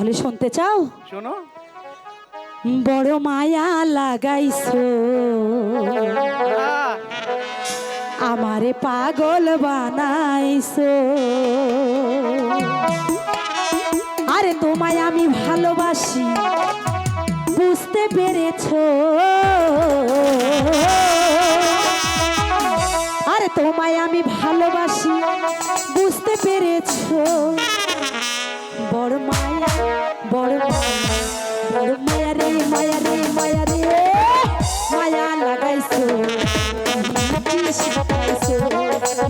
তাহলে শুনতে চাও? শোনো। বড় মায়া লাগাইছো আমারে পাগল বানাইছো, আরে তোমায় আমি ভালোবাসি বুঝতে পেরেছো, আরে তোমায় আমি ভালোবাসি বুঝতে পেরেছো। বড় মায়া বড় মায়া বড় মায়া রে মায়া রে মায়া রে মায়া লাগাইছো শিখাইছো,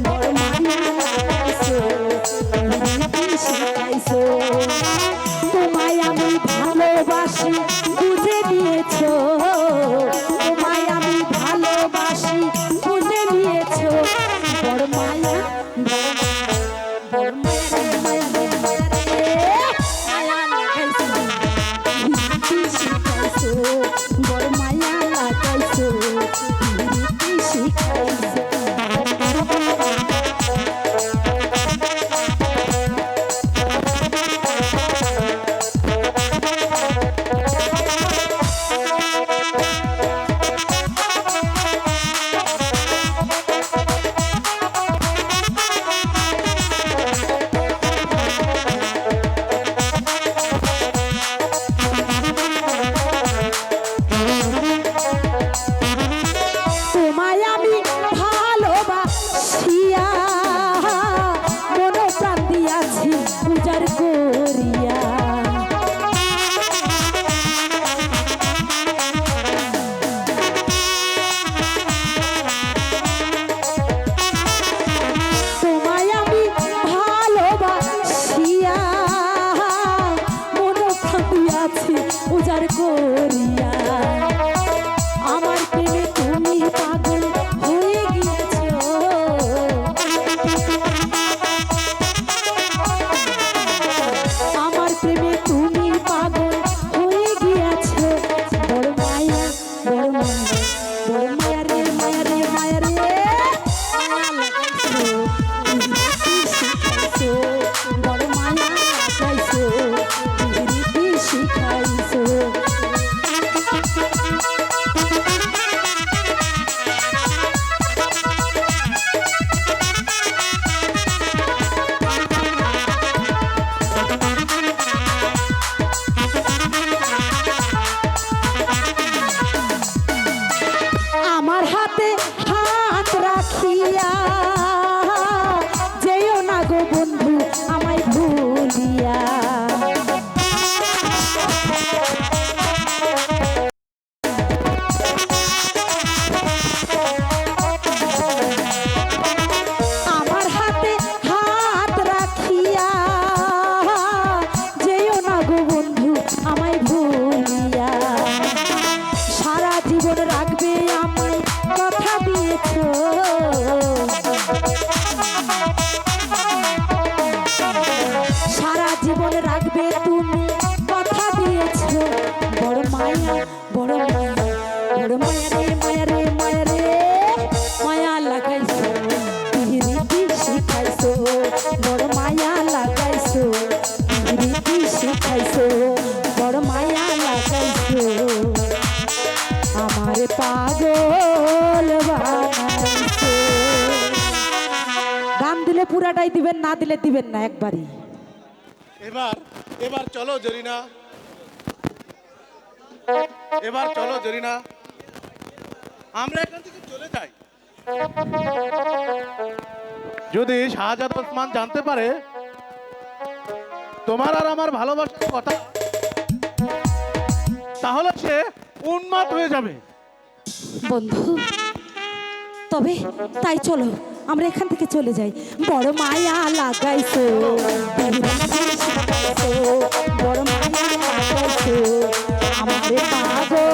বড় মায়া লাগাইছো শিখাইছো। তোমায় আমি ভালোবাসি বুঝে নিয়েছো, তোমায় আমি ভালোবাসি বুঝে নিয়েছো। বড় মায়া বড় মায়া রে মায়া রে মায়া রে মায়া লাগাইছো শিখাইছো, বড় মায়া লাগাইছো শিখাইছো। উজাড় করিয়া আমার প্রেমে তুমি পাগল হয়ে গিয়েছো, আমার প্রেমে তুমি পাগল হয়ে গিয়েছো। বড় মায়া বড় মায়া বড় মায়া রে মায়া রে মায়া রে মায়া লাগাইছো শিখাইছো, বড় মায়া লাগাইছো শিখাইছো। আমার হাতে হাত রাখিয়া যেও না গো বন্ধু আমায় ভুলিয়া, আমার হাতে হাত রাখিয়া যেও না গো বন্ধু আমায় ভুলিয়া, সারা জীবন রাখবে আমায় কথা দিয়েছো, সারা জীবন রাখবে তুমি কথা দিয়েছো। বড় মায়া বড় মায়া বড় মায়া রে মায়া রে মায়া রে মায়া লাগাইছো রীতি শিখাইছো, বড় মায়া লাগাইছো রীতি শিখাইছো, বড় মায়া লাগাইছো আমারে পাগল বানাইছো। গান দিলে পুরাটাই দিবেন, না দিলে দিবেন না একবারই। এবার এবার চলো জরিনা, এবার চলো জরিনা, আমরা এখান থেকে চলে যাই। যদি শাহজাদ ওসমান জানতে পারে তোমার আর আমার ভালোবাসার কথা, তাহলে সে উন্মাদ হয়ে যাবে। বন্ধু তবে তাই চলো আমরা এখান থেকে চলে যাই। বড় মায়া লাগাইছো বড় মায়া লাগাইছো আমারে পাগল